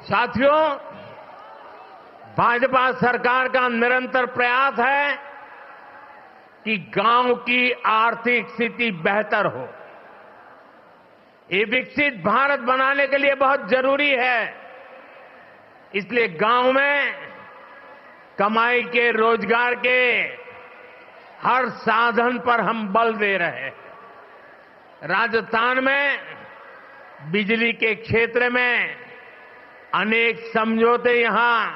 साथियों, भाजपा सरकार का निरंतर प्रयास है कि गांव की आर्थिक स्थिति बेहतर हो। ये विकसित भारत बनाने के लिए बहुत जरूरी है। इसलिए गांव में कमाई के, रोजगार के हर साधन पर हम बल दे रहे हैं। राजस्थान में बिजली के क्षेत्र में अनेक समझौते यहां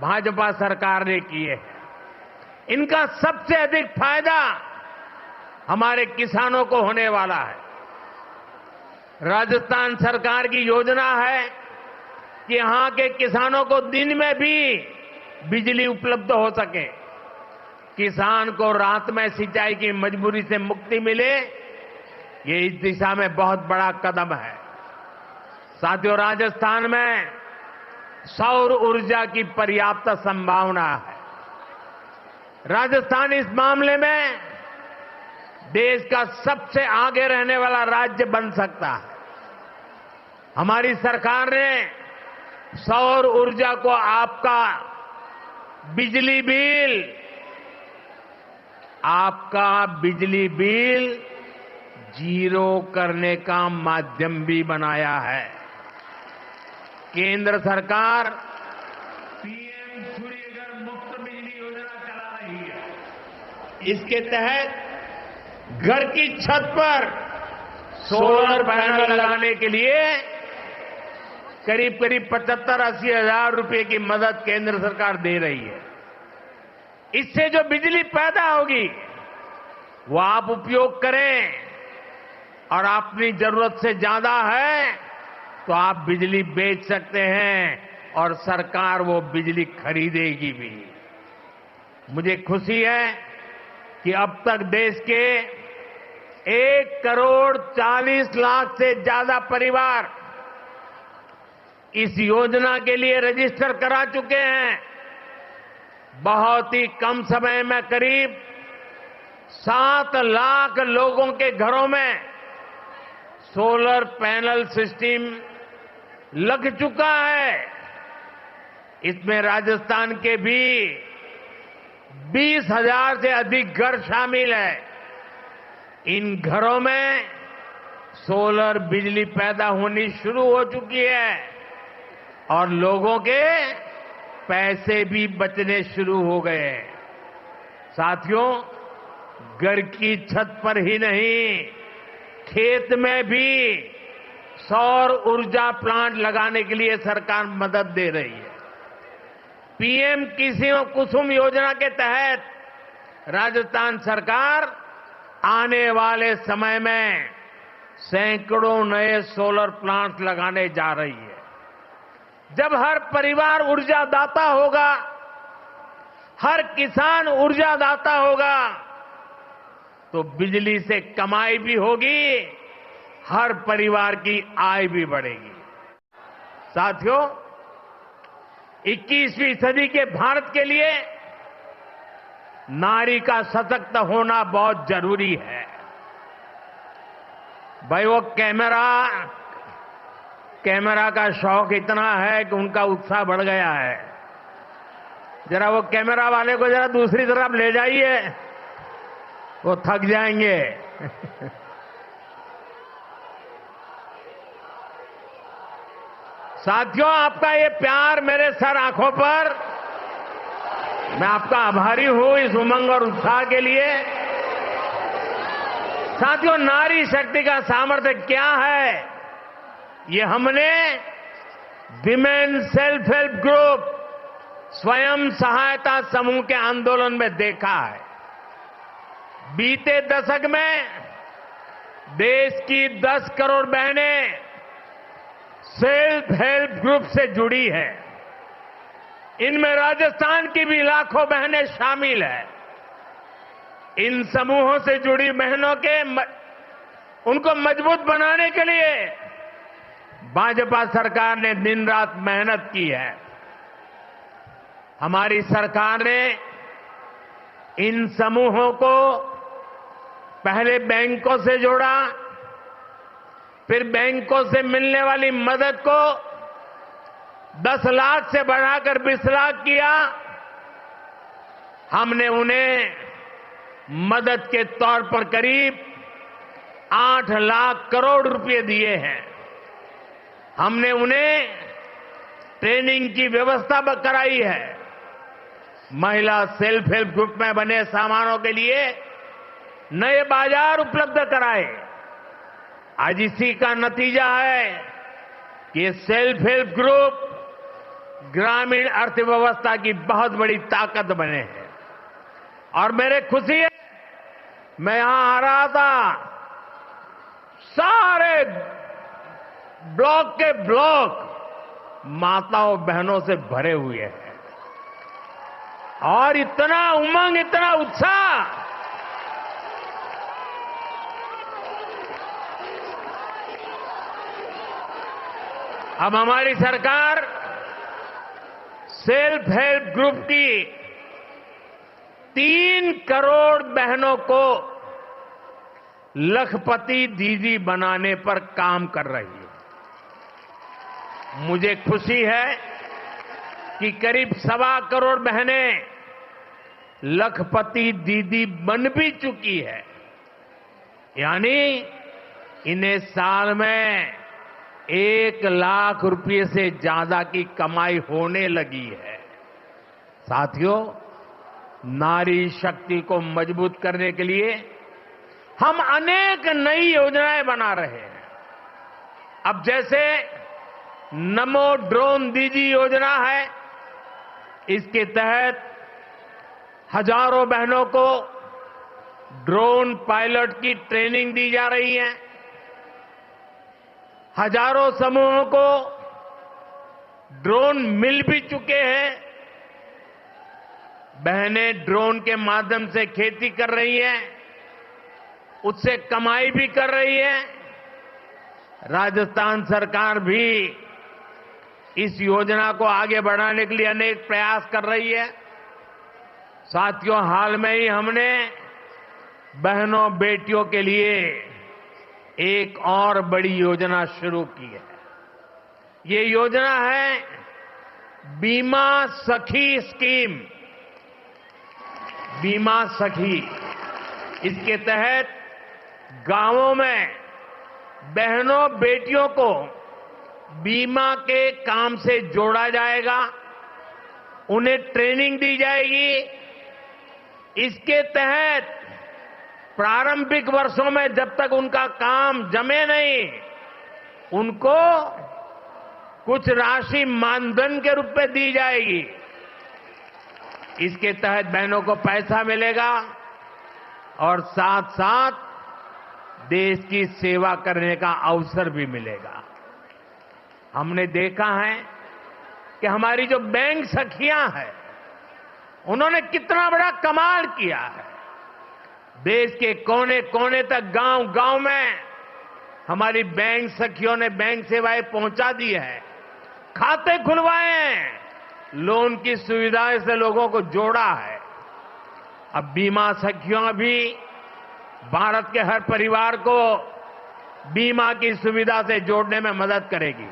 भाजपा सरकार ने किए हैं। इनका सबसे अधिक फायदा हमारे किसानों को होने वाला है। राजस्थान सरकार की योजना है कि यहां के किसानों को दिन में भी बिजली उपलब्ध हो सके, किसान को रात में सिंचाई की मजबूरी से मुक्ति मिले। ये इस दिशा में बहुत बड़ा कदम है। साथियों, राजस्थान में सौर ऊर्जा की पर्याप्त संभावना है। राजस्थान इस मामले में देश का सबसे आगे रहने वाला राज्य बन सकता है। हमारी सरकार ने सौर ऊर्जा को आपका बिजली बिल जीरो करने का माध्यम भी बनाया है। केंद्र सरकार पीएम सूर्यघर मुफ्त बिजली योजना चला रही है। इसके तहत घर की छत पर सोलर पैनल लगाने के लिए करीब 75-80 हजार रुपए की मदद केंद्र सरकार दे रही है। इससे जो बिजली पैदा होगी वो आप उपयोग करें, और अपनी जरूरत से ज्यादा है तो आप बिजली बेच सकते हैं और सरकार वो बिजली खरीदेगी भी। मुझे खुशी है कि अब तक देश के 1,40,00,000 से ज्यादा परिवार इस योजना के लिए रजिस्टर करा चुके हैं। बहुत ही कम समय में करीब 7 लाख लोगों के घरों में सोलर पैनल सिस्टम लग चुका है। इसमें राजस्थान के भी 20,000 से अधिक घर शामिल है। इन घरों में सोलर बिजली पैदा होनी शुरू हो चुकी है और लोगों के पैसे भी बचने शुरू हो गए हैं। साथियों, घर की छत पर ही नहीं, खेत में भी सौर ऊर्जा प्लांट लगाने के लिए सरकार मदद दे रही है। पीएम कुसुम योजना के तहत राजस्थान सरकार आने वाले समय में सैकड़ों नए सोलर प्लांट लगाने जा रही है। जब हर परिवार ऊर्जादाता होगा, हर किसान ऊर्जादाता होगा, तो बिजली से कमाई भी होगी, हर परिवार की आय भी बढ़ेगी। साथियों, 21वीं सदी के भारत के लिए नारी का सशक्त होना बहुत जरूरी है। भाई, वो कैमरा का शौक इतना है कि उनका उत्साह बढ़ गया है। जरा वो कैमरा वाले को जरा दूसरी तरफ ले जाइए, वो थक जाएंगे। साथियों, आपका ये प्यार मेरे सर आंखों पर, मैं आपका आभारी हूं इस उमंग और उत्साह के लिए। साथियों, नारी शक्ति का सामर्थ्य क्या है, ये हमने विमेन सेल्फ हेल्प ग्रुप, स्वयं सहायता समूह के आंदोलन में देखा है। बीते दशक में देश की 10 करोड़ बहनें सेल्फ हेल्प ग्रुप से जुड़ी हैं। इनमें राजस्थान की भी लाखों बहनें शामिल हैं। इन समूहों से जुड़ी बहनों के उनको मजबूत बनाने के लिए भाजपा सरकार ने दिन रात मेहनत की है। हमारी सरकार ने इन समूहों को पहले बैंकों से जोड़ा, फिर बैंकों से मिलने वाली मदद को 10 लाख से बढ़ाकर 20 लाख किया। हमने उन्हें मदद के तौर पर करीब 8 लाख करोड़ रुपए दिए हैं। हमने उन्हें ट्रेनिंग की व्यवस्था कराई है। महिला सेल्फ हेल्प ग्रुप में बने सामानों के लिए नए बाजार उपलब्ध कराए। आज इसी का नतीजा है कि ये सेल्फ हेल्प ग्रुप ग्रामीण अर्थव्यवस्था की बहुत बड़ी ताकत बने हैं। और मेरे खुशी है, मैं यहां आ रहा था, सारे ब्लॉक के ब्लॉक माताओं बहनों से भरे हुए हैं और इतना उमंग, इतना उत्साह। अब हमारी सरकार सेल्फ हेल्प ग्रुप की 3 करोड़ बहनों को लखपति दीदी बनाने पर काम कर रही है। मुझे खुशी है कि करीब 1.25 करोड़ बहनें लखपति दीदी बन भी चुकी है। यानी इन्हें साल में 1 लाख रुपए से ज्यादा की कमाई होने लगी है। साथियों, नारी शक्ति को मजबूत करने के लिए हम अनेक नई योजनाएं बना रहे हैं। अब जैसे नमो ड्रोन दीदी योजना है, इसके तहत हजारों बहनों को ड्रोन पायलट की ट्रेनिंग दी जा रही है। हजारों समूहों को ड्रोन मिल भी चुके हैं। बहनें ड्रोन के माध्यम से खेती कर रही हैं, उससे कमाई भी कर रही है। राजस्थान सरकार भी इस योजना को आगे बढ़ाने के लिए अनेक प्रयास कर रही है। साथियों, हाल में ही हमने बहनों बेटियों के लिए एक और बड़ी योजना शुरू की है। ये योजना है बीमा सखी स्कीम। बीमा सखी, इसके तहत गांवों में बहनों बेटियों को बीमा के काम से जोड़ा जाएगा, उन्हें ट्रेनिंग दी जाएगी। इसके तहत प्रारंभिक वर्षों में जब तक उनका काम जमे नहीं, उनको कुछ राशि मानधन के रूप में दी जाएगी। इसके तहत बहनों को पैसा मिलेगा और साथ साथ देश की सेवा करने का अवसर भी मिलेगा। हमने देखा है कि हमारी जो बैंक सखियां हैं, उन्होंने कितना बड़ा कमाल किया है। देश के कोने कोने तक, गांव गांव में हमारी बैंक सखियों ने बैंक सेवाएं पहुंचा दी है, खाते खुलवाए हैं, लोन की सुविधाएं से लोगों को जोड़ा है। अब बीमा सखियां भी भारत के हर परिवार को बीमा की सुविधा से जोड़ने में मदद करेगी।